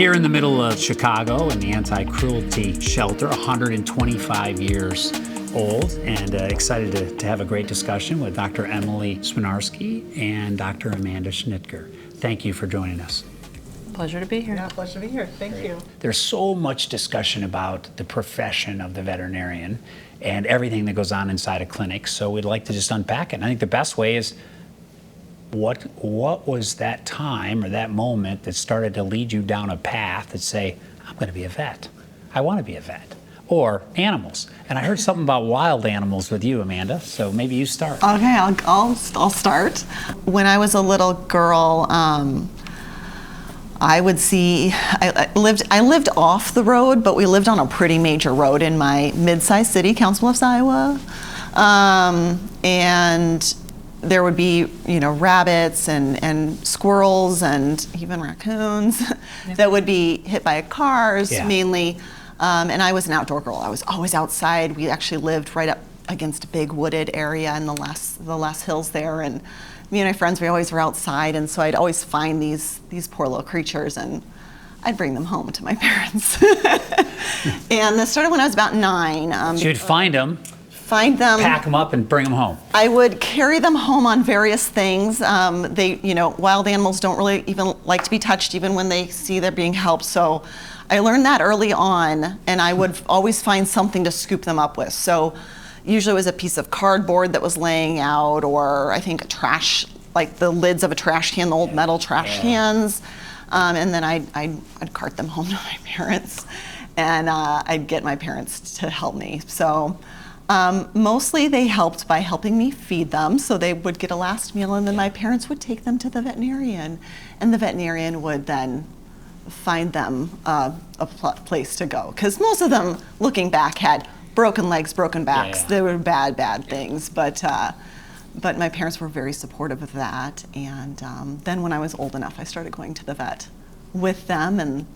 here in the middle of Chicago in the Anti-Cruelty shelter, 125 years old, and excited to have a great discussion with Dr. Emily Swiniarski and Dr. Amanda Schnitker. Thank you for joining us. Pleasure to be here. Yeah, pleasure to be here. Thank you. There's so much discussion about the profession of the veterinarian and everything that goes on inside a clinic, so we'd like to just unpack it. And I think the best way is what was that time or that moment that started to lead you down a path that say, I'm going to be a vet. I want to be a vet. Or animals. And I heard something about wild animals with you, Amanda, so maybe you start. Okay, I'll start. When I was a little girl, I would see, I lived off the road, but we lived on a pretty major road in my mid-sized city, Council Bluffs, Iowa. And there would be, rabbits and squirrels and even raccoons that would be hit by cars, mainly. And I was an outdoor girl. I was always outside. We actually lived right up against a big wooded area in the last hills there. And me and my friends, we always were outside. And so I'd always find these poor little creatures, and I'd bring them home to my parents. And this started when I was about 9. So you'd find them, pack them up, and bring them home. I would carry them home on various things. Wild animals don't really even like to be touched, even when they see they're being helped. So I learned that early on, and I would always find something to scoop them up with. So usually it was a piece of cardboard that was laying out, or I think a trash, like the lids of a trash can, the old metal trash cans. And then I'd cart them home to my parents, and I'd get my parents to help me. So mostly they helped by helping me feed them, so they would get a last meal, and then my parents would take them to the veterinarian, and the veterinarian would then find them a place to go. Because most of them, looking back, had broken legs, broken backs. They were bad things, but my parents were very supportive of that. And then when I was old enough, I started going to the vet with them. And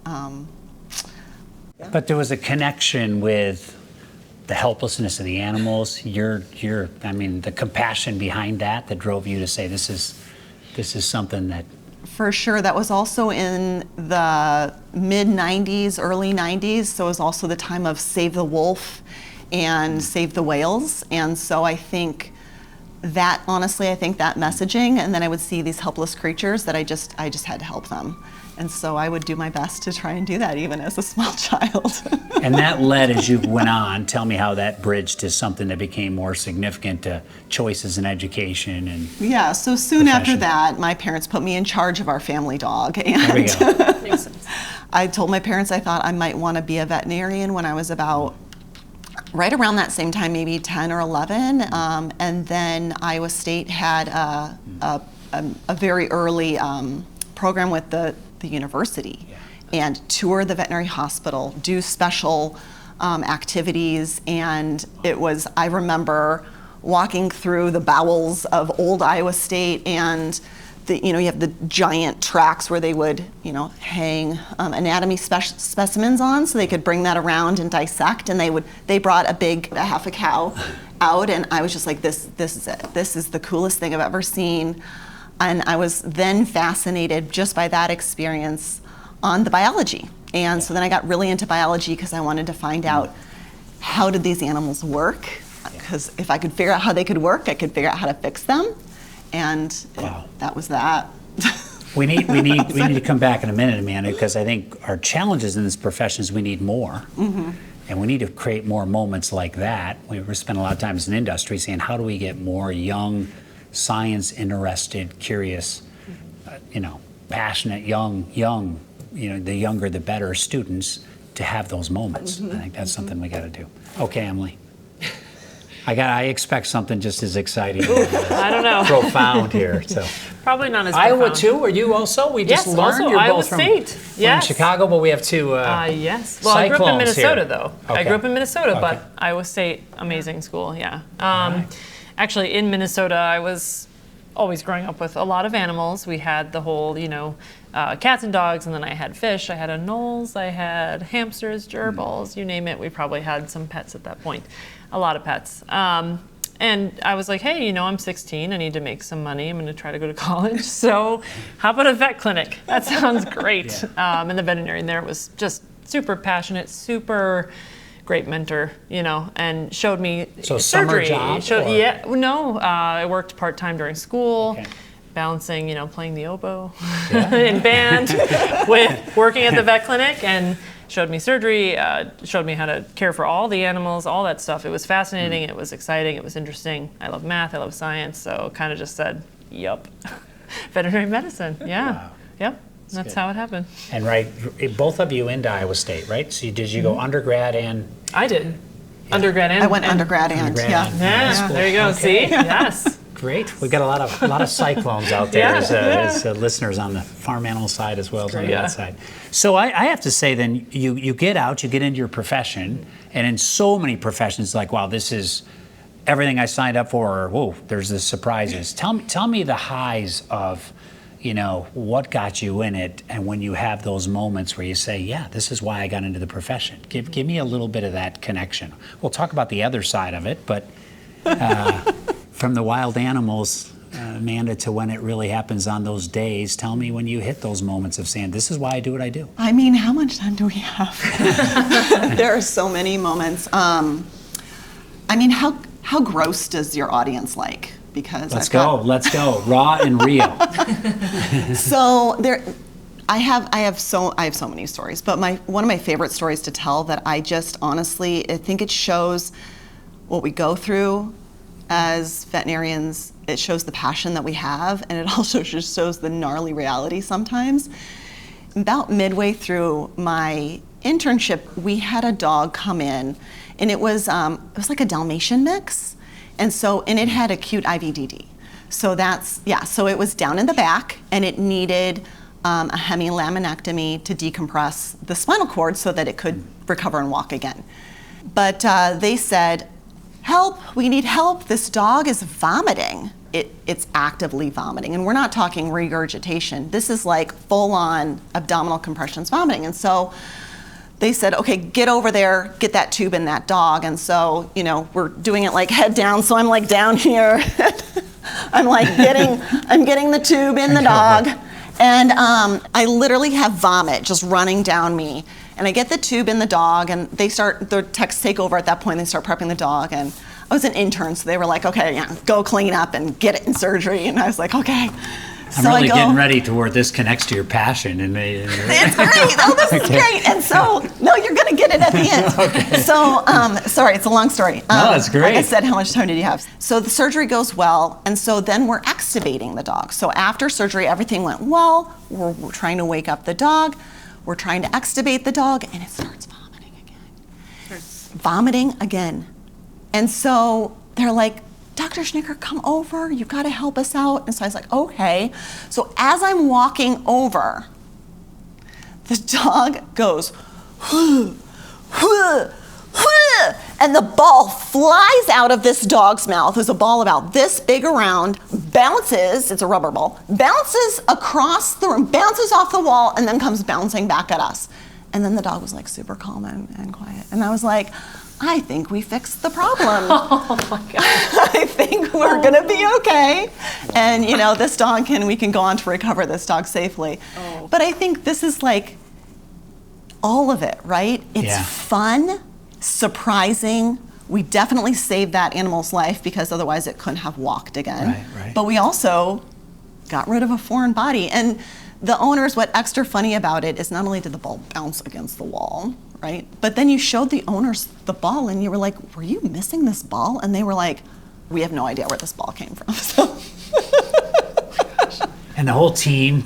But there was a connection with the helplessness of the animals, the compassion behind that drove you to say, this is something that. For sure, that was also in the mid-90s, early 90s, so it was also the time of Save the Wolf and Save the Whales, and so I think that messaging, and then I would see these helpless creatures that I just had to help them. And so I would do my best to try and do that even as a small child. And that led, as you went on, tell me how that bridged to something that became more significant to choices in education and yeah, so soon after that, my parents put me in charge of our family dog. And there we go. Makes sense. I told my parents I thought I might want to be a veterinarian when I was about right around that same time, maybe 10 or 11. And then Iowa State had a very early program with the university and tour the veterinary hospital, do special activities, and I remember walking through the bowels of old Iowa State, and you have the giant tracks where they would hang anatomy specimens on, so they could bring that around and dissect, and they brought a half a cow out, and I was just like, this is it. This is the coolest thing I've ever seen. And I was then fascinated just by that experience on the biology. And so then I got really into biology because I wanted to find out, how did these animals work? Because if I could figure out how they could work, I could figure out how to fix them. And that was that. We need to come back in a minute, Amanda, because I think our challenges in this profession is we need more. Mm-hmm. And we need to create more moments like that. We spend a lot of time as an industry saying, how do we get more young, science-interested, curious, passionate, young, the younger the better students to have those moments. I think that's something we got to do. Okay, Emily. I expect something just as exciting. I don't know. Profound here. So. Probably not as Iowa profound. too? Are you also? We just learned also you're Iowa both State. from Yes. Chicago, but we have two yes. Well, I grew up in Minnesota, here. though. Okay. I grew up in Minnesota, Okay. but Iowa State, amazing school, yeah. Right. Actually, in Minnesota, I was always growing up with a lot of animals. We had the whole, cats and dogs, and then I had fish. I had anoles, I had hamsters, gerbils, you name it. We probably had some pets at that point, a lot of pets. And I was like, hey, I'm 16. I need to make some money. I'm going to try to go to college. So how about a vet clinic? That sounds great. And the veterinarian there was just super passionate, super great mentor, and showed me So surgery. summer job? I worked part-time during school. Okay. Balancing, playing the oboe in band with working at the vet clinic, and showed me surgery, showed me how to care for all the animals, all that stuff. It was fascinating, it was exciting, it was interesting. I love math, I love science, so kind of just said, yup, veterinary medicine, yeah. Wow. Yep, that's how it happened. And both of you into Iowa State, right? So did you go undergrad and? I did. Undergrad and? I went undergrad and, yeah. Yeah, there you go, see? Yes. Great. We've got a lot of cyclones out there as listeners on the farm animal side as well as on the vet side. So I have to say then, you get out, you get into your profession, and in so many professions, like, wow, this is everything I signed up for, or whoa, there's the surprises. Tell me the highs of, what got you in it, and when you have those moments where you say, yeah, this is why I got into the profession. Give me a little bit of that connection. We'll talk about the other side of it, but from the wild animals, Amanda, to when it really happens on those days, tell me when you hit those moments of saying, this is why I do what I do. I mean, how much time do we have? There are so many moments. I mean, how gross does your audience like? Because let's go, raw and real. So I have so many stories, but one of my favorite stories to tell that I just honestly, I think it shows what we go through as veterinarians. It shows the passion that we have, and it also just shows the gnarly reality sometimes. About midway through my internship, we had a dog come in, and it was like a Dalmatian mix, and it had acute IVDD. So so it was down in the back, and it needed a hemilaminectomy to decompress the spinal cord so that it could recover and walk again. But they said, help, we need help. This dog is vomiting. It's actively vomiting. And we're not talking regurgitation. This is like full-on abdominal compressions vomiting. And so they said, okay, get over there, get that tube in that dog. And so, we're doing it like head down. So I'm like down here. I'm like getting the tube in the dog. And I literally have vomit just running down me. And I get the tube in the dog, and the techs take over at that point. They start prepping the dog, and I was an intern, so they were like, okay, go clean up and get it in surgery. And I was like, okay. I'm really getting ready to where this connects to your passion. It's great. Oh, this is great. And so, no, you're going to get it at the end. Okay. So, sorry, it's a long story. No, that's great. Like I said, how much time did you have? So the surgery goes well, and so then we're extubating the dog. So after surgery, everything went well. We're trying to wake up the dog. We're trying to extubate the dog, and it starts vomiting again. Vomiting again. And so they're like, Dr. Schnitker, come over. You've got to help us out. And so I was like, okay. So as I'm walking over, the dog goes, and the ball flies out of this dog's mouth. There's a ball about this big around, bounces, it's a rubber ball, bounces across the room, bounces off the wall, and then comes bouncing back at us. And then the dog was like super calm and quiet. And I was like, I think we fixed the problem. Oh my God. I think we're gonna be okay. And this dog we can go on to recover this dog safely. Oh. But I think this is like all of it, right? It's fun, surprising. We definitely saved that animal's life because otherwise it couldn't have walked again. Right. But we also got rid of a foreign body. And the owners, what extra funny about it is not only did the ball bounce against the wall, right? But then you showed the owners the ball and you were like, were you missing this ball? And they were like, we have no idea where this ball came from. So. And the whole team,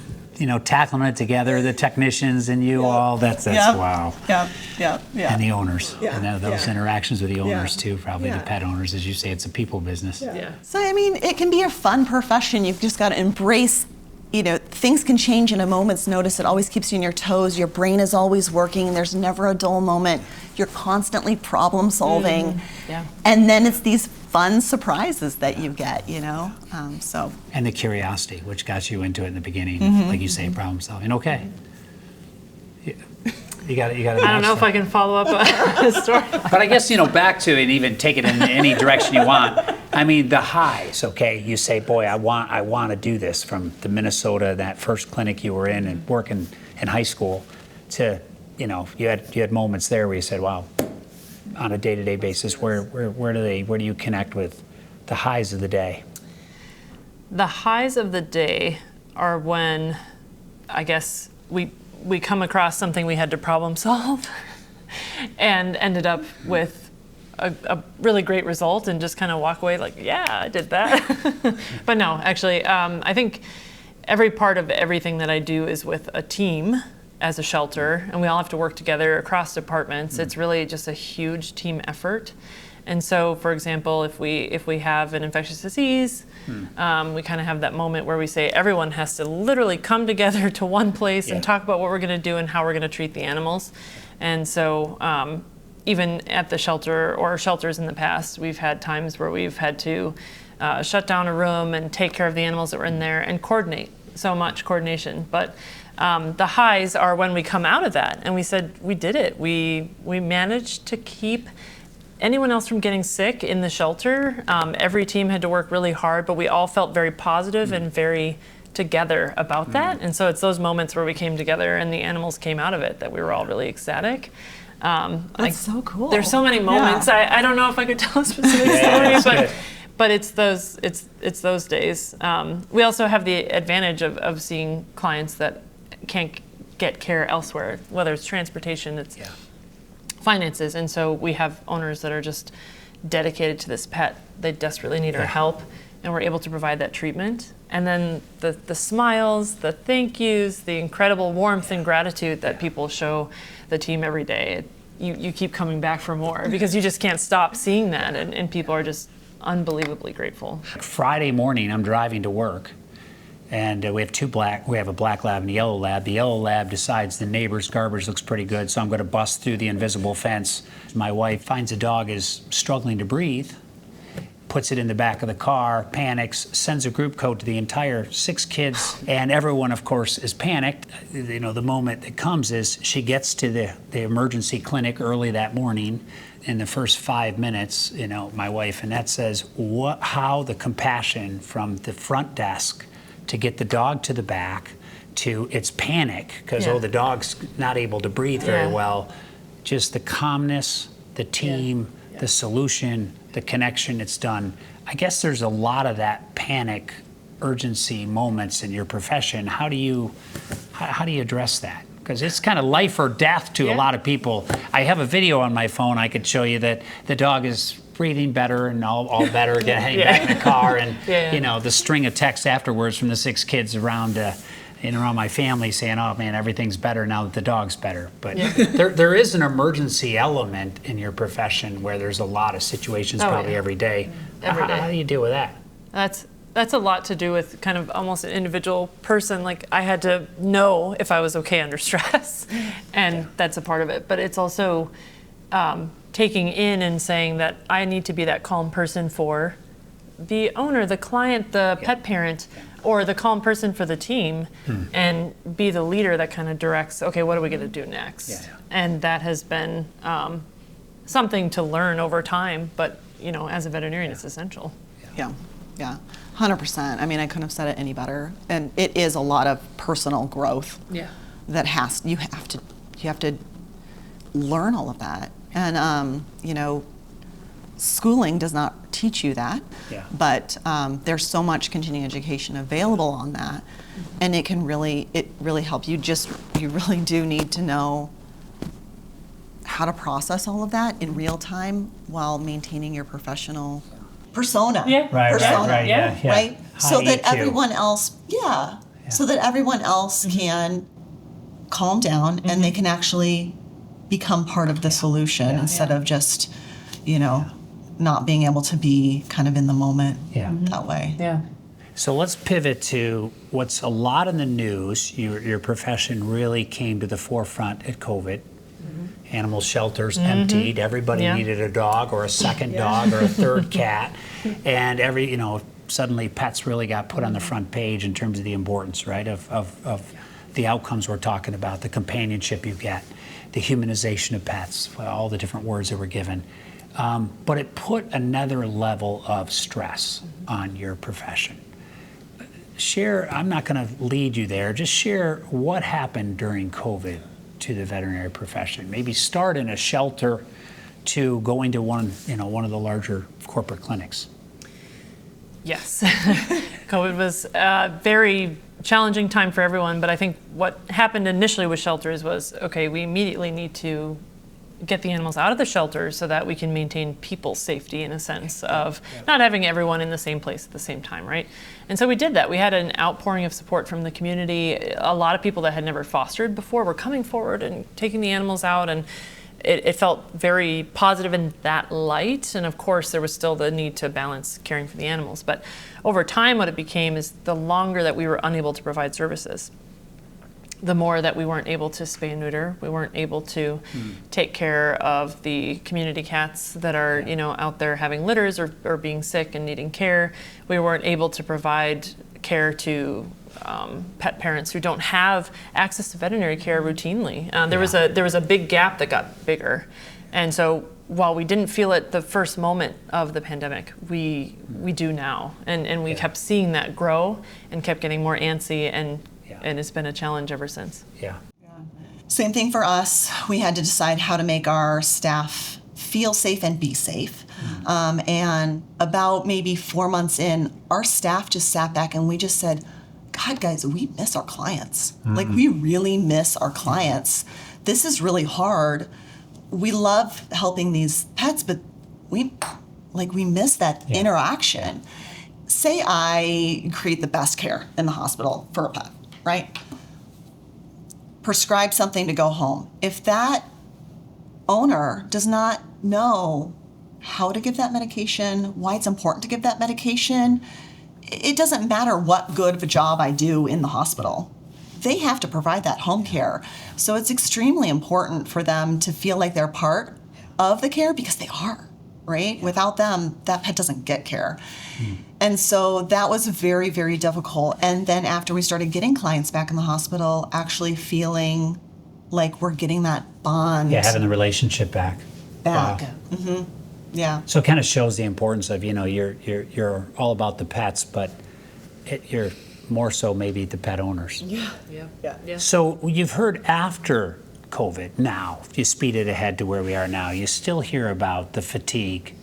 tackling it together, the technicians and you all, that's wow. Yeah. And the owners. Yeah. And those interactions with the owners too, probably the pet owners, as you say, it's a people business. Yeah. So, I mean, it can be a fun profession. You've just got to embrace, things can change in a moment's notice. It always keeps you on your toes. Your brain is always working. There's never a dull moment. You're constantly problem solving. Yeah. And then it's these fun surprises that you get, so. And the curiosity, which got you into it in the beginning, like you say, problem solving. Okay. You got it. I don't know if I can follow up a story. But I guess, back to, and even take it in any direction you want. I mean, the highs, okay? You say, boy, I want to do this, from the Minnesota, that first clinic you were in and working in high school, to, you know, you had moments there where you said, wow, on a day-to-day basis, where do you connect with the highs of the day? The highs of the day are when, I guess, we come across something we had to problem solve and ended up with a really great result, and just kind of walk away like, yeah, I did that. But no, actually, I think every part of everything that I do is with a team as a shelter, and we all have to work together across departments. It's really just a huge team effort. And so, for example, if we have an infectious disease, we kind of have that moment where we say everyone has to literally come together to one place and talk about what we're going to do and how we're going to treat the animals. And so even at the shelter or shelters in the past, we've had times where we've had to shut down a room and take care of the animals that were in there and coordinate. So much coordination. But the highs are when we come out of that and we said, we did it. We managed to keep anyone else from getting sick in the shelter. Every team had to work really hard, but we all felt very positive and very together about that. And so it's those moments where we came together and the animals came out of it that we were all really ecstatic. That's so cool. There's so many moments. Yeah. I don't know if I could tell a specific story, but it's those days. We also have the advantage of seeing clients that can't get care elsewhere, whether it's transportation, it's finances. And so we have owners that are just dedicated to this pet. They desperately need our help, and we're able to provide that treatment. And then the smiles, the thank yous, the incredible warmth and gratitude that people show the team every day. You keep coming back for more because you just can't stop seeing that, and people are just unbelievably grateful. Friday morning, I'm driving to work, and we have a black lab and a yellow lab. The yellow lab decides the neighbor's garbage looks pretty good, so I'm going to bust through the invisible fence. My wife finds a dog is struggling to breathe, puts it in the back of the car, panics, sends a group code to the entire 6 kids, and everyone, of course, is panicked. You know, the moment that comes is she gets to the emergency clinic early that morning. In the first 5 minutes, you know, my wife, Annette, says, how the compassion from the front desk to get the dog to the back to its panic, because, the dog's not able to breathe very well. Just the calmness, the team, the solution, the connection it's done. I guess there's a lot of that panic, urgency moments in your profession. How do you address that? Because it's kind of life or death to a lot of people. I have a video on my phone. I could show you that the dog is breathing better and all better, getting back in the car, and you know, the string of texts afterwards from the 6 kids around my family saying, oh man, everything's better now that the dog's better. But there is an emergency element in your profession where there's a lot of situations probably every day. How do you deal with that? That's a lot to do with kind of almost an individual person. Like, I had to know if I was okay under stress, and that's a part of it. But it's also taking in and saying that I need to be that calm person for the owner, the client, the pet parent, or the calm person for the team, and be the leader that kind of directs, okay, what are we going to do next? And that has been something to learn over time, but, you know, as a veterinarian, it's essential. Yeah, 100%. I mean, I couldn't have said it any better. And it is a lot of personal growth that you have to learn all of that. And, you know, schooling does not teach you that, but there's so much continuing education available on that, and it really help you. You really do need to know how to process all of that in real time while maintaining your professional persona. Right? So that everyone else, so that everyone else can calm down and they can actually become part of the solution instead of just, you know, not being able to be kind of in the moment that way. So let's pivot to what's a lot in the news. Your profession really came to the forefront at COVID. Animal shelters emptied. Everybody needed a dog or a second dog or a third cat. And suddenly pets really got put on the front page in terms of the importance, right, of the outcomes we're talking about, the companionship you get, the humanization of pets, all the different words that were given. but it put another level of stress on your profession. Share, I'm not going to lead you there, just share what happened during COVID to the veterinary profession. Maybe start in a shelter to going to one of the larger corporate clinics. Yes. COVID was a very challenging time for everyone, but I think what happened initially with shelters was, okay, we immediately need to get the animals out of the shelters so that we can maintain people's safety in a sense of not having everyone in the same place at the same time, right? And so we did that. We had an outpouring of support from the community. A lot of people that had never fostered before were coming forward and taking the animals out, and it felt very positive in that light. And of course, there was still the need to balance caring for the animals. But over time, what it became is the longer that we were unable to provide services, the more that we weren't able to spay and neuter, we weren't able to take care of the community cats that are, out there having litters or being sick and needing care. We weren't able to provide care to pet parents who don't have access to veterinary care routinely. There was a big gap that got bigger, and so while we didn't feel it the first moment of the pandemic, we do now, and we kept seeing that grow and kept getting more antsy, and it's been a challenge ever since. Yeah. Same thing for us. We had to decide how to make our staff feel safe and be safe. And about maybe 4 months in, our staff just sat back and we just said, God, guys, we miss our clients. Like, we really miss our clients. This is really hard. We love helping these pets, but we miss that interaction. Say I create the best care in the hospital for a pet, right? Prescribe something to go home. If that owner does not know how to give that medication, why it's important to give that medication, it doesn't matter what good of a job I do in the hospital. They have to provide that home care. So it's extremely important for them to feel like they're part of the care, because they are, right? Without them, that pet doesn't get care. And so that was very, very difficult. And then after we started getting clients back in the hospital, actually feeling like we're getting that bond. Yeah, having the relationship back. Wow. Yeah. So it kind of shows the importance of, you're all about the pets, but you're more so maybe the pet owners. Yeah. So you've heard after COVID now, if you speed it ahead to where we are now, you still hear about the fatigue,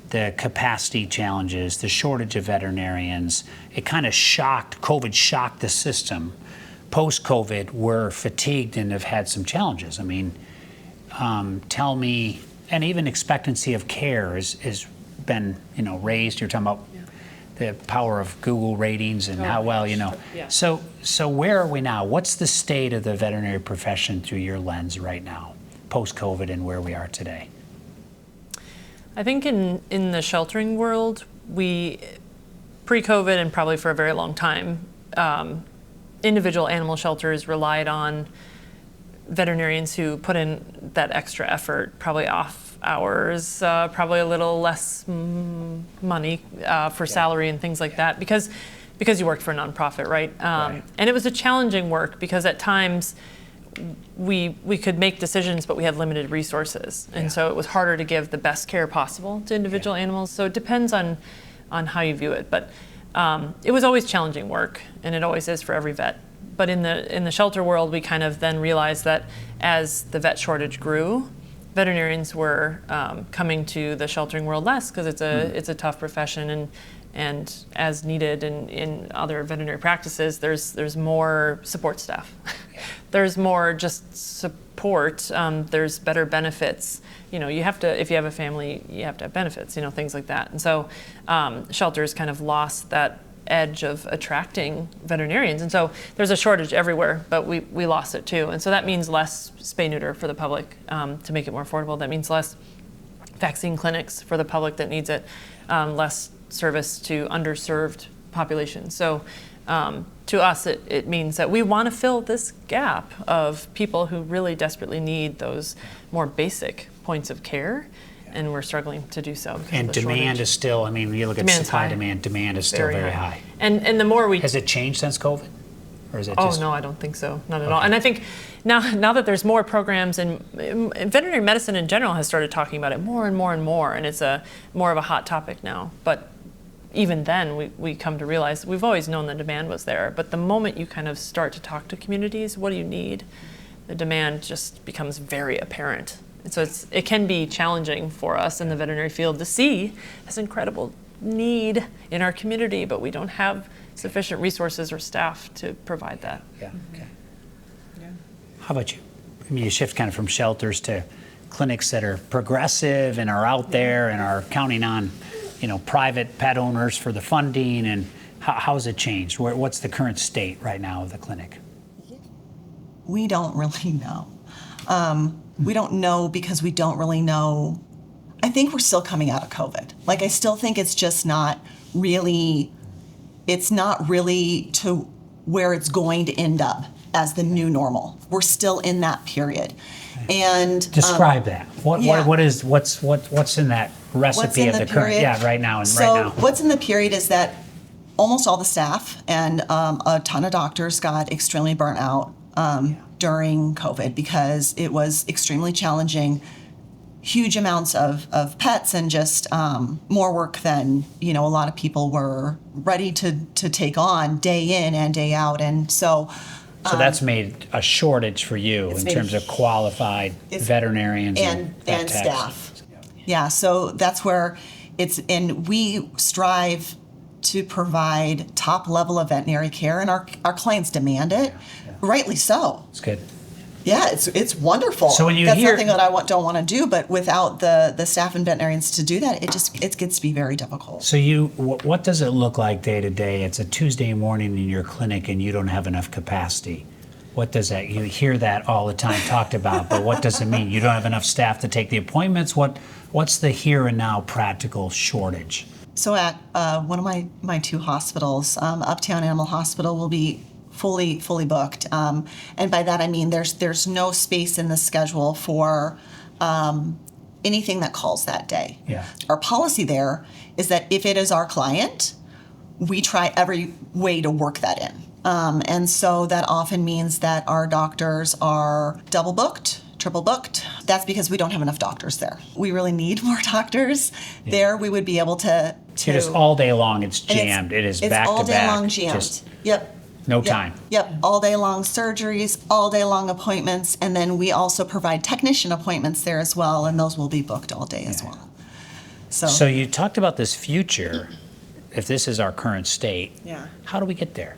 the capacity challenges, the shortage of veterinarians. It kind of COVID shocked the system. Post-COVID, we're fatigued and have had some challenges. I mean, tell me, and even expectancy of care has been, raised. You're talking about the power of Google ratings and how well, Yeah. So where are we now? What's the state of the veterinary profession through your lens right now, post-COVID, and where we are today? I think in the sheltering world, we, pre-COVID and probably for a very long time, individual animal shelters relied on veterinarians who put in that extra effort, probably off hours, probably a little less money for salary and things like that, because you worked for a nonprofit, right? And it was a challenging work because at times we could make decisions, but we had limited resources, and so it was harder to give the best care possible to individual animals. So it depends on how you view it, but it was always challenging work, and it always is for every vet. But in the shelter world, we kind of then realized that as the vet shortage grew, veterinarians were coming to the sheltering world less because it's a tough profession, and as needed in other veterinary practices, there's more support staff. There's more just support. There's better benefits. You have to, if you have a family, you have to have benefits. Things like that. And so shelters kind of lost that edge of attracting veterinarians, and so there's a shortage everywhere, but we lost it too, and so that means less spay neuter for the public to make it more affordable. That means less vaccine clinics for the public that needs it, less service to underserved populations. So to us, it means that we want to fill this gap of people who really desperately need those more basic points of care. And we're struggling to do so. And demand is still, you look at supply, demand is still very high. And the more we... Has it changed since COVID? Or is it Oh, just? no, I don't think so. Not at all. And I think now that there's more programs, and veterinary medicine in general has started talking about it more and more and more, and it's more of a hot topic now. But even then, we come to realize we've always known the demand was there. But the moment you kind of start to talk to communities, what do you need? The demand just becomes very apparent. And so it can be challenging for us in the veterinary field to see this incredible need in our community, but we don't have sufficient resources or staff to provide that. Yeah. Okay. How about you? I mean, you shift kind of from shelters to clinics that are progressive and are out there and are counting on, private pet owners for the funding. And how has it changed? What's the current state right now of the clinic? We don't really know. We don't know because we don't really know. I think we're still coming out of COVID. Like, I still think it's just not really to where it's going to end up as the new normal. We're still in that period. And describe that. yeah. What's in that recipe of the current? Period? Yeah, right now. What's in the period is that almost all the staff and a ton of doctors got extremely burnt out during COVID because it was extremely challenging. Huge amounts of pets and just more work than a lot of people were ready to take on day in and day out. And so that's made a shortage for you in terms of qualified veterinarians and staff. Yeah, so that's where and we strive to provide top level of veterinary care, and our clients demand it, rightly so. It's good. Yeah, it's wonderful. So when that's something that I don't want to do, but without the staff and veterinarians to do that, it gets to be very difficult. So what does it look like day to day? It's a Tuesday morning in your clinic and you don't have enough capacity. What does that? You hear that all the time talked about, but what does it mean? You don't have enough staff to take the appointments. What's the here and now practical shortage? So at one of my two hospitals, Uptown Animal Hospital, will be fully booked, and by that I mean there's no space in the schedule for anything that calls that day. Yeah. Our policy there is that if it is our client, we try every way to work that in, and so that often means that our doctors are double booked, triple booked. That's because we don't have enough doctors there. We really need more doctors there. We would be able to just all day long. It's jammed. It's back all to day back. long jammed. Yep. No time. Yep, all day long surgeries, all day long appointments, and then we also provide technician appointments there as well, and those will be booked all day as well. So you talked about this future. If this is our current state, how do we get there?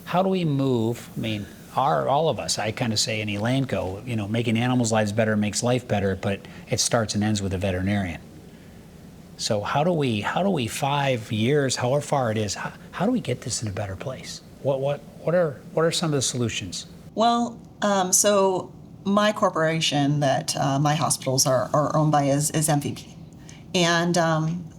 How do we move? I mean, all of us, I kind of say in Elanco, making animals' lives better makes life better, but it starts and ends with a veterinarian. So how do we 5 years, however far it is, how do we get this in a better place? What are some of the solutions? Well, so my corporation that my hospitals are owned by is MVP. And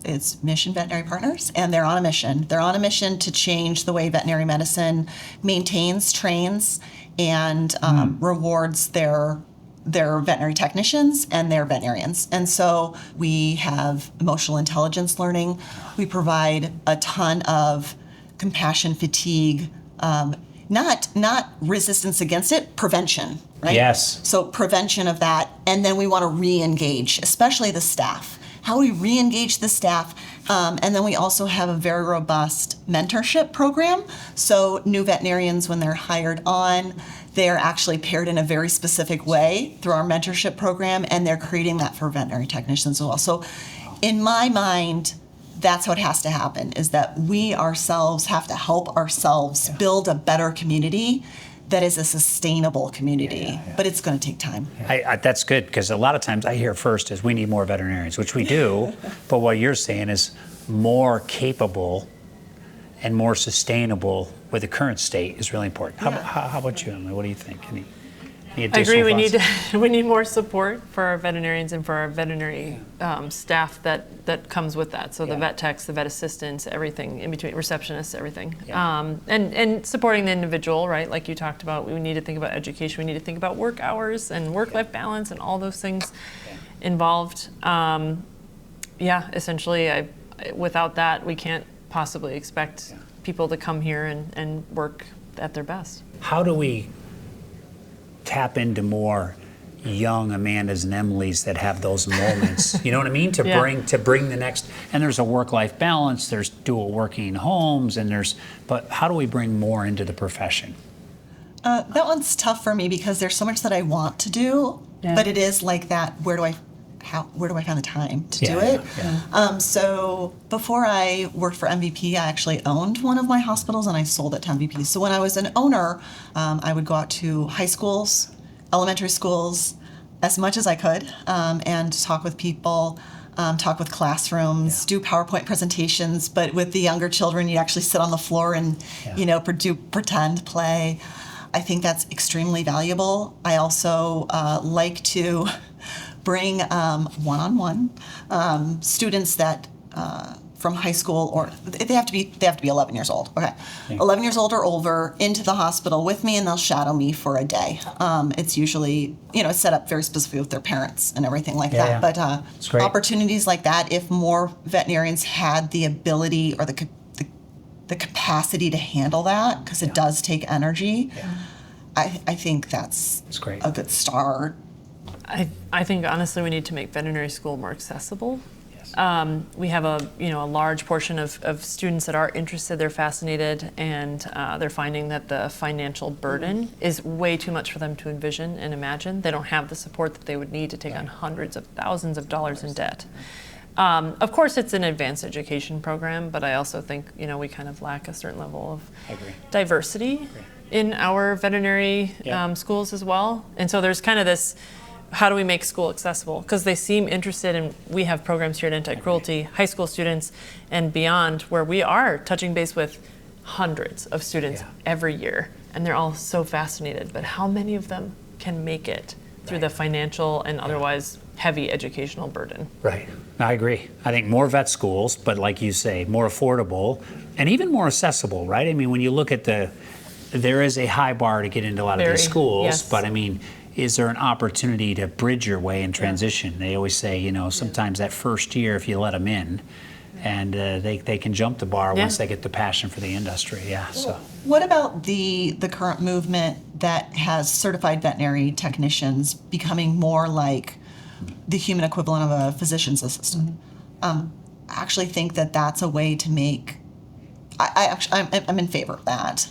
it's Mission Veterinary Partners, and they're on a mission. They're on a mission to change the way veterinary medicine maintains, trains, and rewards their veterinary technicians and their veterinarians. And so we have emotional intelligence learning. We provide a ton of compassion fatigue, not resistance against it, prevention, right? Yes. So prevention of that, and then we want to re-engage, especially the staff. How we re-engage the staff, and then we also have a very robust mentorship program. So new veterinarians, when they're hired on, they're actually paired in a very specific way through our mentorship program, and they're creating that for veterinary technicians as well. So in my mind, that's what has to happen, is that we ourselves have to help ourselves build a better community that is a sustainable community, but it's going to take time. That's good, because a lot of times I hear first is we need more veterinarians, which we do, but what you're saying is more capable and more sustainable with the current state is really important. How about you, Emily? What do you think? Any I agree. thoughts? We need more support for our veterinarians and for our veterinary staff that comes with that. So the vet techs, the vet assistants, everything in between, receptionists, everything. And supporting the individual, right? Like you talked about, we need to think about education. We need to think about work hours and work-life balance and all those things involved. Essentially, without that, we can't possibly expect people to come here and work at their best. How do we tap into more young Amandas and Emilys that have those moments? You know what I mean? To bring the next. And there's a work-life balance. There's dual working homes, but how do we bring more into the profession? That one's tough for me because there's so much that I want to do, but it is like that. Where do I find the time to do it? So before I worked for MVP, I actually owned one of my hospitals and I sold it to MVP. So when I was an owner, I would go out to high schools, elementary schools, as much as I could, and talk with people, talk with classrooms, do PowerPoint presentations. But with the younger children, you actually sit on the floor and do pretend play. I think that's extremely valuable. I also like to bring one-on-one students that from high school, or they have to be 11 years old. Okay, 11 years old or older, into the hospital with me, and they'll shadow me for a day. It's usually it's set up very specifically with their parents and everything like that. But opportunities like that, if more veterinarians had the ability or the capacity to handle that, because it does take energy, I think that's great. A good start. I think honestly we need to make veterinary school more accessible. We have a large portion of students that are interested, they're fascinated, and they're finding that the financial burden is way too much for them to envision and imagine. They don't have the support that they would need to take on hundreds of thousands of dollars in debt. Of course, it's an advanced education program, but I also think we kind of lack a certain level of diversity in our veterinary schools as well. And so there's kind of this, how do we make school accessible? Because they seem interested, and we have programs here at Anti-Cruelty, high school students and beyond, where we are touching base with hundreds of students every year, and they're all so fascinated. But how many of them can make it through the financial and otherwise heavy educational burden? Right. I agree. I think more vet schools, but like you say, more affordable and even more accessible, right? I mean, when you look at there is a high bar to get into a lot of these schools, but I mean, is there an opportunity to bridge your way and transition? They always say, sometimes that first year, if you let them in, and they can jump the bar once they get the passion for the industry. So what about the current movement that has certified veterinary technicians becoming more like the human equivalent of a physician's assistant? I actually think that that's a way to make. I'm in favor of that.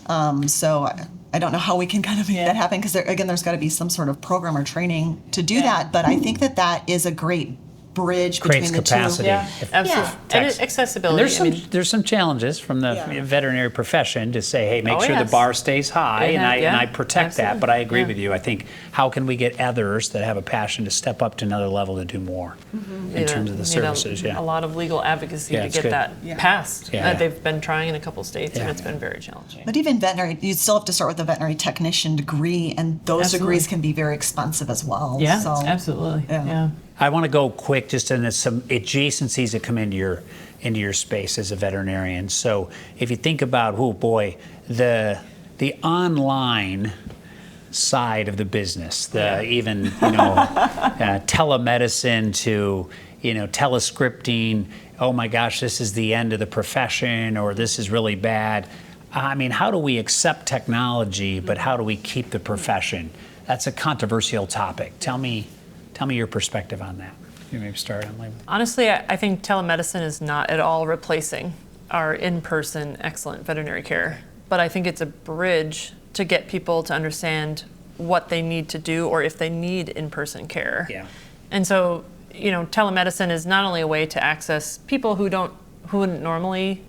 So I don't know how we can kind of make that happen, because there's got to be some sort of program or training to do that. But I think that is a great bridge creates between the capacity. two. Absolutely. And accessibility. And there's some challenges from the veterinary profession to say, hey, make sure the bar stays high, and I protect that. But I agree with you. I think, how can we get others that have a passion to step up to another level to do more in terms of the services? A lot of legal advocacy to get that passed. They've been trying in a couple states, and it's been very challenging. But even veterinary, you still have to start with a veterinary technician degree, and those degrees can be very expensive as well. Yeah, absolutely. Yeah. I want to go quick just into some adjacencies that come into your space as a veterinarian. So if you think about, the online side of the business, even telemedicine to telescripting. Oh my gosh, this is the end of the profession, or this is really bad. I mean, how do we accept technology, but how do we keep the profession? That's a controversial topic. Tell me your perspective on that. You maybe start on label. Honestly, I think telemedicine is not at all replacing our in-person excellent veterinary care, but I think it's a bridge to get people to understand what they need to do, or if they need in-person care. And so, telemedicine is not only a way to access people who wouldn't normally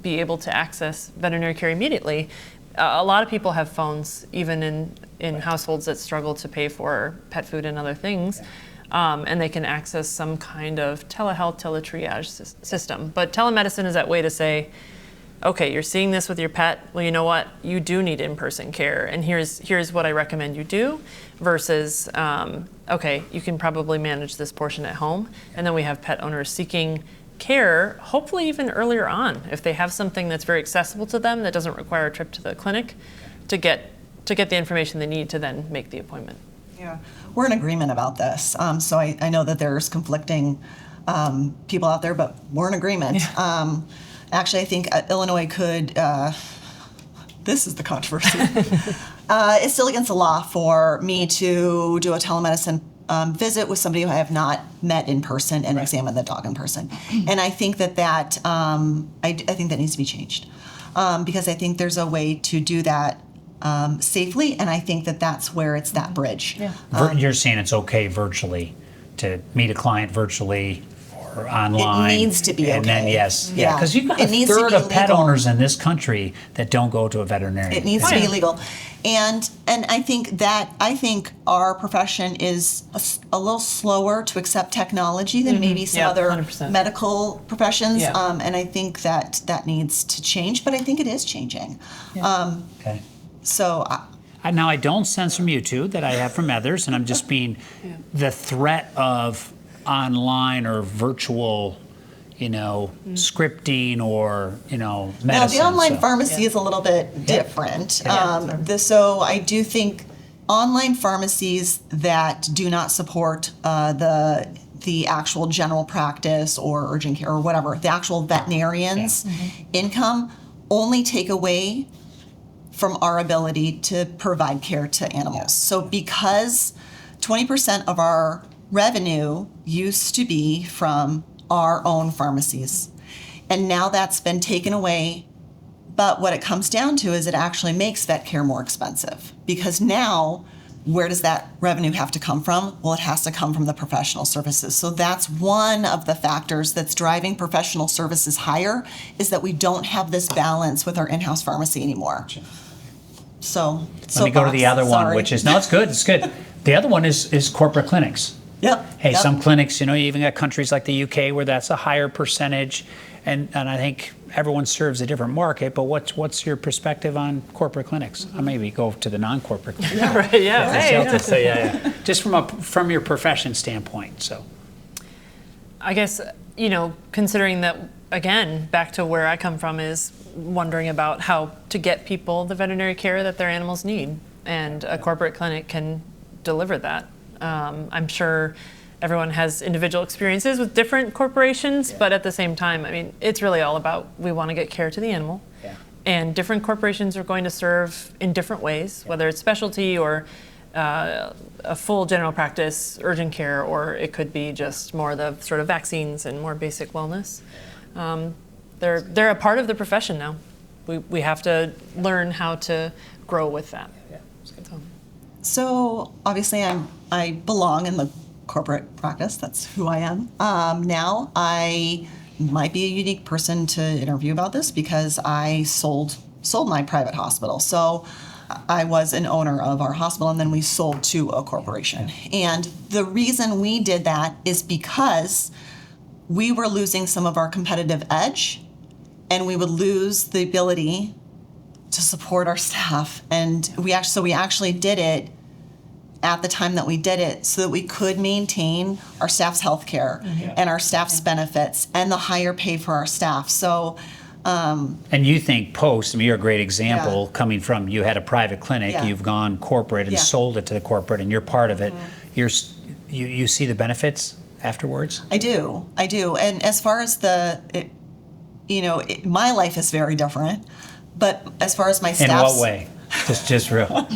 be able to access veterinary care immediately. A lot of people have phones, even in households that struggle to pay for pet food and other things, and they can access some kind of telehealth, teletriage system. But telemedicine is that way to say, okay, you're seeing this with your pet. Well, you know what? You do need in-person care, and here's what I recommend you do. Versus, okay, you can probably manage this portion at home, and then we have pet owners seeking care, hopefully even earlier on, if they have something that's very accessible to them that doesn't require a trip to the clinic, to get the information they need to then make the appointment. Yeah, we're in agreement about this. So I know that there's conflicting people out there, but we're in agreement. Actually, I think Illinois could this is the controversy. It's still against the law for me to do a telemedicine visit with somebody who I have not met in person and examine the dog in person. And I think that I think that needs to be changed because I think there's a way to do that safely, and I think that that's where it's that bridge. Yeah. You're saying it's okay virtually to meet a client virtually or online. It needs to be and then okay. yes, Yeah. because you've got It a needs to third be of pet legal. owners in this country that don't go to a veterinarian. It needs to be legal. And I think our profession is a little slower to accept technology than maybe some Yeah, other 100%. medical professions. Yeah. And I think that needs to change, but I think it is changing. Okay. So Now, I don't sense from you two that I have from others, and I'm just being the threat of online or virtual, scripting or, medicine. now the online so- pharmacy is a little bit different. Yeah. So I do think online pharmacies that do not support the actual general practice or urgent care or whatever, the actual veterinarians' income only take away from our ability to provide care to animals. So because 20% of our revenue used to be from our own pharmacies, and now that's been taken away. But what it comes down to is it actually makes vet care more expensive because now where does that revenue have to come from? Well, it has to come from the professional services. So that's one of the factors that's driving professional services higher is that we don't have this balance with our in-house pharmacy anymore. So Let me go to the other one, which is, no, it's good, it's good. The other one is corporate clinics. Yep. Hey, yep. some clinics, you even got countries like the UK where that's a higher percentage, and I think everyone serves a different market, but what's your perspective on corporate clinics? I'll maybe go to the non-corporate clinics. Right, yeah. Hey. So yeah. Just from your profession standpoint, so. I guess, considering that, again, back to where I come from is wondering about how to get people the veterinary care that their animals need. And a corporate clinic can deliver that. I'm sure everyone has individual experiences with different corporations, but at the same time, it's really all about we want to get care to the animal. Yeah. And different corporations are going to serve in different ways, whether it's specialty or a full general practice urgent care, or it could be just more the sort of vaccines and more basic wellness. They're a part of the profession now. We have to learn how to grow with that. So obviously I belong in the corporate practice. That's who I am. Now I might be a unique person to interview about this because I sold my private hospital. So I was an owner of our hospital and then we sold to a corporation. And the reason we did that is because we were losing some of our competitive edge and we would lose the ability to support our staff. And we actually did it at the time that we did it so that we could maintain our staff's health care and our staff's benefits and the higher pay for our staff. So and you think post, you're a great example coming from, you had a private clinic, you've gone corporate and sold it to the corporate and you're part of it. You see the benefits afterwards? I do. And as far as my life is very different, but as far as my staff's... In what way? Just real.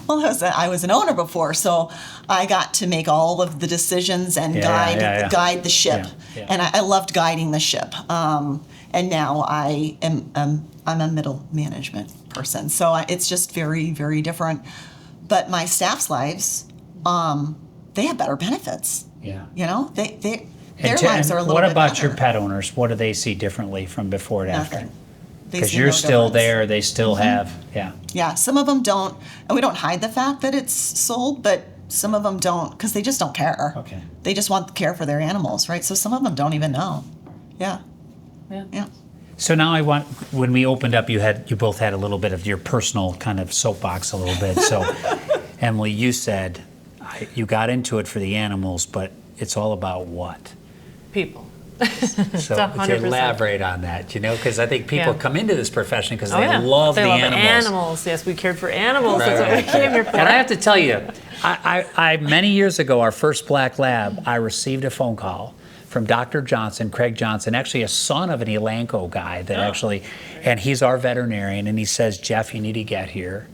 Well, I was an owner before, so I got to make all of the decisions and guide the ship. And I loved guiding the ship. And now I'm a middle management person, so it's just very, very different. But my staff's lives, they have better benefits. Yeah. Their lives are a little bit What about better. your pet owners? What do they see differently from before and after? Nothing. They Because see you're no still difference. there, they still have, Yeah, some of them don't, and we don't hide the fact that it's sold, but some of them don't because they just don't care. Okay. They just want the care for their animals, right? So some of them don't even know. Yeah. So now I want, when we opened up, you both had a little bit of your personal kind of soapbox a little bit. So Emily, you said you got into it for the animals, but it's all about what? People. So to 100%. elaborate on that, because I think people come into this profession because they love the animals. Animals. Yes, we cared for animals. That's what we came here for. And I have to tell you, I many years ago, our first black lab, I received a phone call from Dr. Johnson, Craig Johnson, actually a son of an Elanco guy that actually, and he's our veterinarian, and he says, Jeff, you need to get here.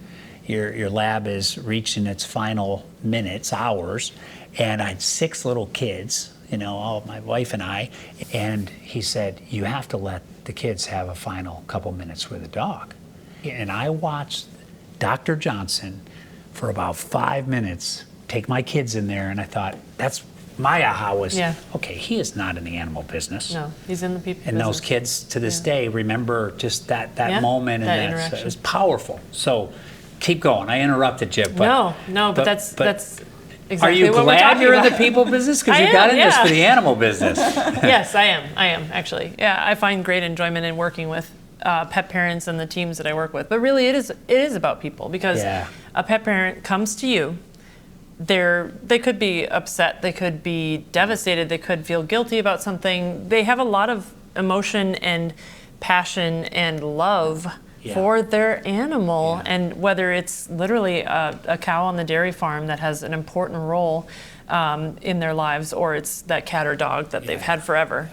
Your lab is reaching its final minutes, hours, and I had 6 little kids, all my wife and I, and he said, you have to let the kids have a final couple minutes with the dog. And I watched Dr. Johnson for about 5 minutes take my kids in there, and I thought, my aha was, okay, he is not in the animal business. No, he's in the people and business. those kids to this day remember just that moment, and that interaction. It was powerful. So keep going. I interrupted you. But, no, but that's exactly are you what we're glad talking you're about. in the people business? Because I you got am, in this for the animal business. Yes, I am actually. Yeah, I find great enjoyment in working with pet parents and the teams that I work with. But really, it is about people, because a pet parent comes to you. They could be upset, they could be devastated, they could feel guilty about something. They have a lot of emotion and passion and love for their animal, and whether it's literally a cow on the dairy farm that has an important role in their lives, or it's that cat or dog that they've had forever,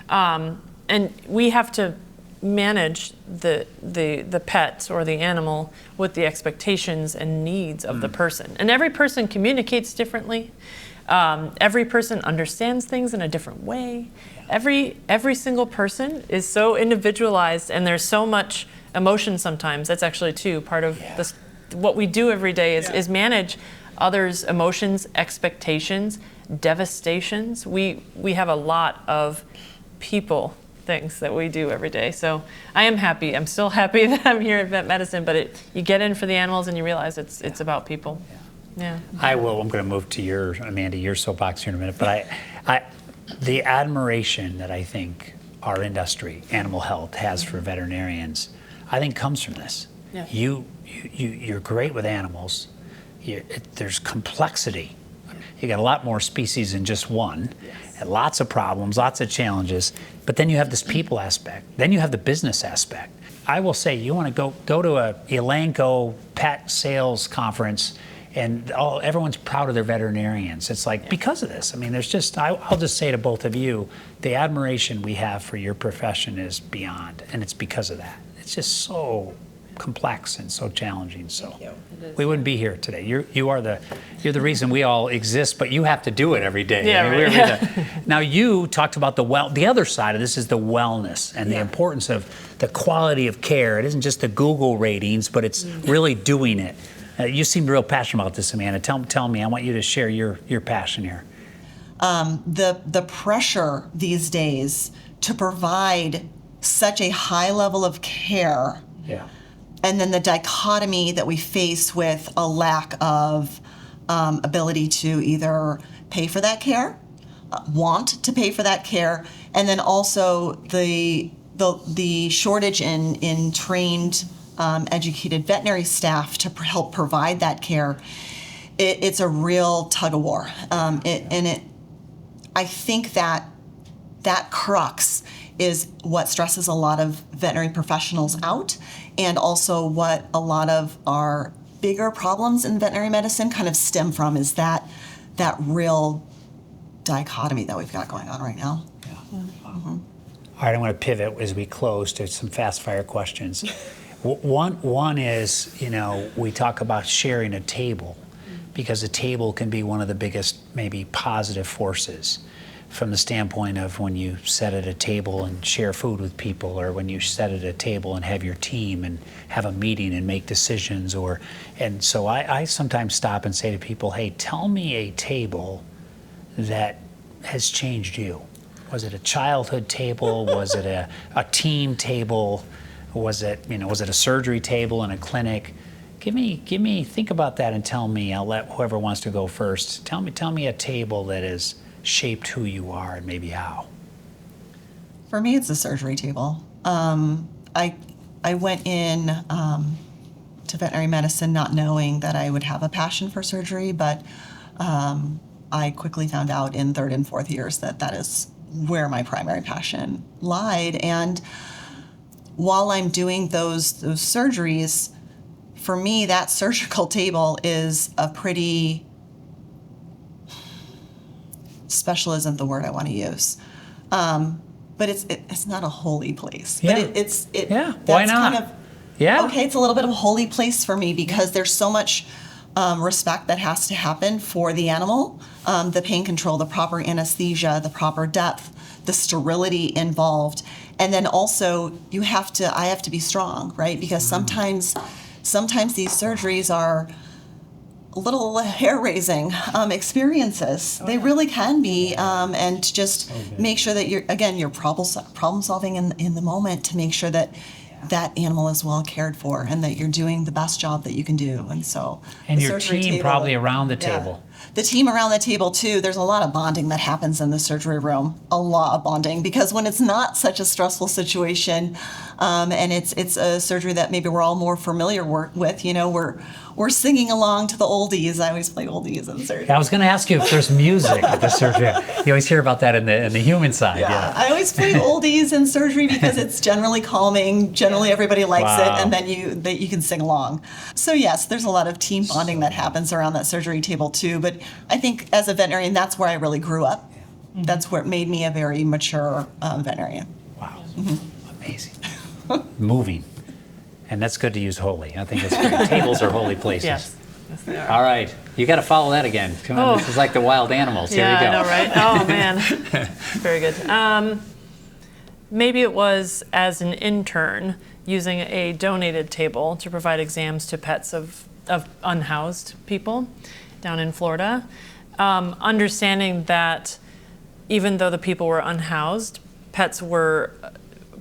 and we have to manage the pet or the animal with the expectations and needs of the person. And every person communicates differently. Every person understands things in a different way. Every single person is so individualized, and there's so much emotion sometimes. That's actually too part of this, what we do every day is manage others' emotions, expectations, devastations. We have a lot of people things that we do every day. So I am happy. I'm still happy that I'm here at Vet Medicine, but you get in for the animals and you realize it's about people. Yeah. I'm going to move to Amanda, your soapbox here in a minute, but the admiration that I think our industry, animal health, has for veterinarians, I think comes from this. Yeah. You're great with animals. There's complexity. You got a lot more species than just one, and lots of problems, lots of challenges. But then you have this people aspect. Then you have the business aspect. I will say, you want to go to a Elanco pet sales conference, and everyone's proud of their veterinarians. It's like, because of this. I mean, there's just, I'll just say to both of you, the admiration we have for your profession is beyond, and it's because of that. It's just so complex and so challenging. So we wouldn't be here today. You're the reason we all exist, but you have to do it every day. Yeah, right. Now you talked about the other side of this is the wellness and the importance of the quality of care. It isn't just the Google ratings, but it's really doing it. You seem real passionate about this, Amanda. Tell me. I want you to share your passion here. The pressure these days to provide such a high level of care. Yeah. And then the dichotomy that we face with a lack of ability to either pay for that care, want to pay for that care, and then also the shortage in trained, educated veterinary staff to help provide that care. It's a real tug of war, I think that crux is what stresses a lot of veterinary professionals out, and also what a lot of our bigger problems in veterinary medicine kind of stem from, is that real dichotomy that we've got going on right now. Yeah. Mm-hmm. All right, I want to pivot as we close to some fast fire questions. One is, we talk about sharing a table, because a table can be one of the biggest, maybe positive forces, from the standpoint of when you sit at a table and share food with people, or when you sit at a table and have your team and have a meeting and make decisions. And so I sometimes stop and say to people, hey, tell me a table that has changed you. Was it a childhood table? Was it a team table? Was it a surgery table in a clinic? Think about that and tell me. I'll let whoever wants to go first. Tell me a table that has shaped who you are and maybe how. For me, it's a surgery table. I went in to veterinary medicine not knowing that I would have a passion for surgery, but I quickly found out in third and fourth years that is where my primary passion lied. And while I'm doing those surgeries, for me, that surgical table is a pretty special isn't the word I want to use. But it's not a holy place. Yeah. But Yeah, that's why not? Kind of, Yeah. okay, it's a little bit of a holy place for me because there's so much respect that has to happen for the animal, the pain control, the proper anesthesia, the proper depth, the sterility involved, and then also I have to be strong, right? Because sometimes these surgeries are a little hair-raising experiences. They really can be, and to just make sure that you're problem solving in the moment to make sure that that animal is well cared for and that you're doing the best job that you can do. And so, And the your surgery team table- probably around the Yeah. table. The team around the table too, there's a lot of bonding that happens in the surgery room. A lot of bonding, because when it's not such a stressful situation, and it's a surgery that maybe we're all more familiar with, we're singing along to the oldies. I always play oldies in surgery. I was going to ask you if there's music at the surgery. You always hear about that in the human side. Yeah. I always play oldies in surgery because it's generally calming. Generally, everybody likes it, Wow. and then you can sing along. So yes, there's a lot of team bonding that happens around that surgery table too. But I think as a veterinarian, that's where I really grew up. That's what made me a very mature veterinarian. Wow. Amazing. Moving. And that's good to use holy. I think it's great. Tables are holy places. Yes. Yes, they are. All right. You got to follow that again. Come on. Oh. This is like the wild animals. Here Yeah, you go. I know, right? Oh, man. Very good. Maybe it was as an intern using a donated table to provide exams to pets of unhoused people down in Florida. Understanding that even though the people were unhoused, pets were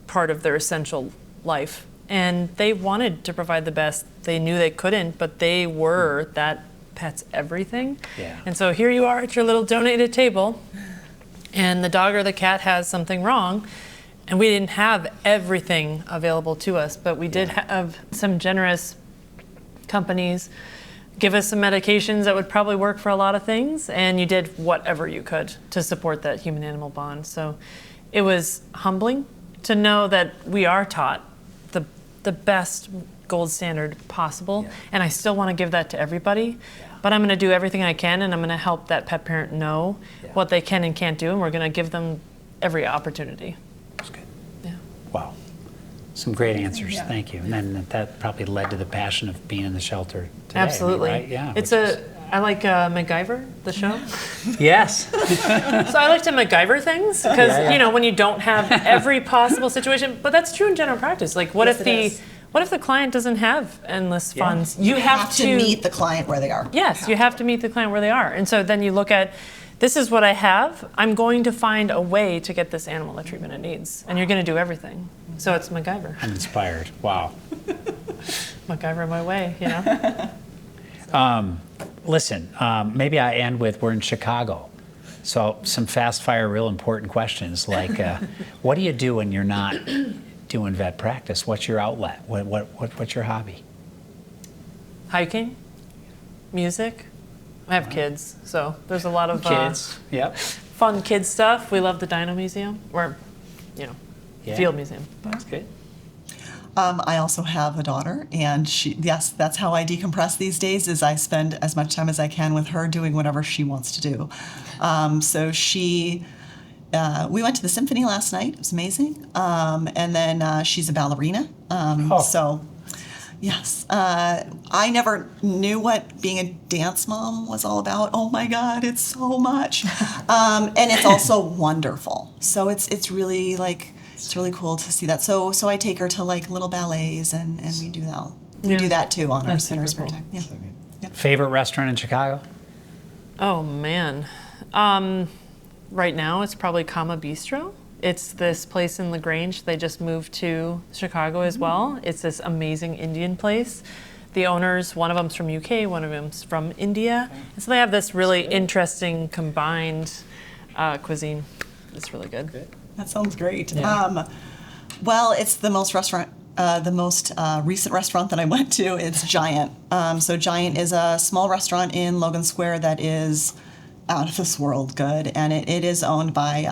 part of their essential life. And they wanted to provide the best. They knew they couldn't, but they were that pet's everything. Yeah. And so here you are at your little donated table, and the dog or the cat has something wrong, and we didn't have everything available to us, but we did have some generous companies give us some medications that would probably work for a lot of things, and you did whatever you could to support that human-animal bond. So it was humbling to know that we are taught the best gold standard possible, and I still want to give that to everybody, but I'm going to do everything I can, and I'm going to help that pet parent know what they can and can't do, and we're going to give them every opportunity. That's good. Yeah. Wow. Some great answers. Thank you. And then that probably led to the passion of being in the shelter today. Absolutely. Right? Yeah. I like Macgyver, the show. Yes. So I like to Macgyver things because when you don't have every possible situation, but that's true in general practice. Like, what if the client doesn't have endless funds? You have to meet the client where they are. Yes, you have to meet the client where they are, and so then you look at, this is what I have. I'm going to find a way to get this animal the treatment it needs, and you're going to do everything. So it's Macgyver. I'm inspired. Wow. Macgyver my way, Listen, maybe I end with, we're in Chicago. So some fast fire, real important questions like, what do you do when you're not doing vet practice? What's your outlet? What's your hobby? Hiking, music. I have kids, so there's a lot of Kids. Yep. fun kid stuff. We love the Dino Museum, or Field Museum. That's good. I also have a daughter, and that's how I decompress these days, is I spend as much time as I can with her doing whatever she wants to do. We went to the symphony last night. It was amazing. And then she's a ballerina. So, yes. I never knew what being a dance mom was all about. Oh my God, it's so much. And it's also wonderful. So it's really it's really cool to see that. So I take her to little ballets, and we do that. We do that too on our spare time. Yeah. Favorite restaurant in Chicago? Oh man. Right now it's probably Kama Bistro. It's this place in LaGrange. They just moved to Chicago as well. It's this amazing Indian place. The owners, one of them's from UK, one of them's from India. And so they have this really interesting combined cuisine. It's really good. That sounds great. Yeah. Well, it's the most recent restaurant that I went to. It's Giant. So Giant is a small restaurant in Logan Square that is out of this world good, and it is owned by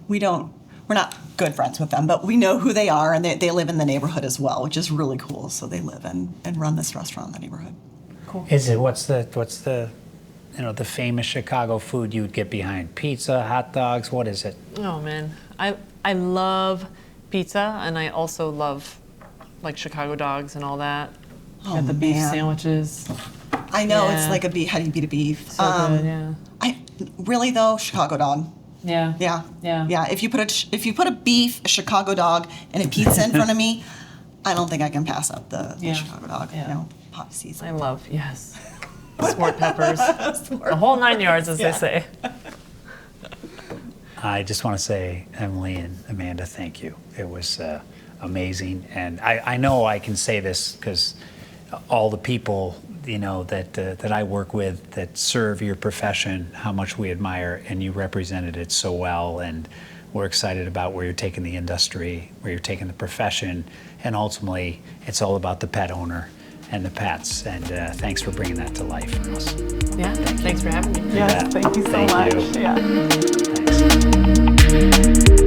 we're not good friends with them, but we know who they are, and they live in the neighborhood as well, which is really cool. So they live and run this restaurant in the neighborhood. Cool. Is it what's the the famous Chicago food you would get behind? Pizza, hot dogs, what is it? Oh man, I love pizza, and I also love like Chicago dogs and all that. Oh, Got the beef man. sandwiches. I know Yeah. it's like a beef. How do you beat a beef? So good, yeah. I really though Chicago dog. Yeah. Yeah. Yeah. Yeah. If you put a beef, a Chicago dog, and a pizza in front of me, I don't think I can pass up the Yeah. Chicago dog. Yeah. You know, hot season. I love, yes. Sport peppers. The whole 9 yards, as they say. I just want to say, Emily and Amanda, thank you. It was amazing. And I know I can say this because all the people, that I work with that serve your profession, how much we admire, and you represented it so well. And we're excited about where you're taking the industry, where you're taking the profession, and ultimately, it's all about the pet owner and the pets. And thanks for bringing that to life for us. Yeah, thanks for having me. Yes, Yeah. thank you so Thank much. you. Yeah. Thanks.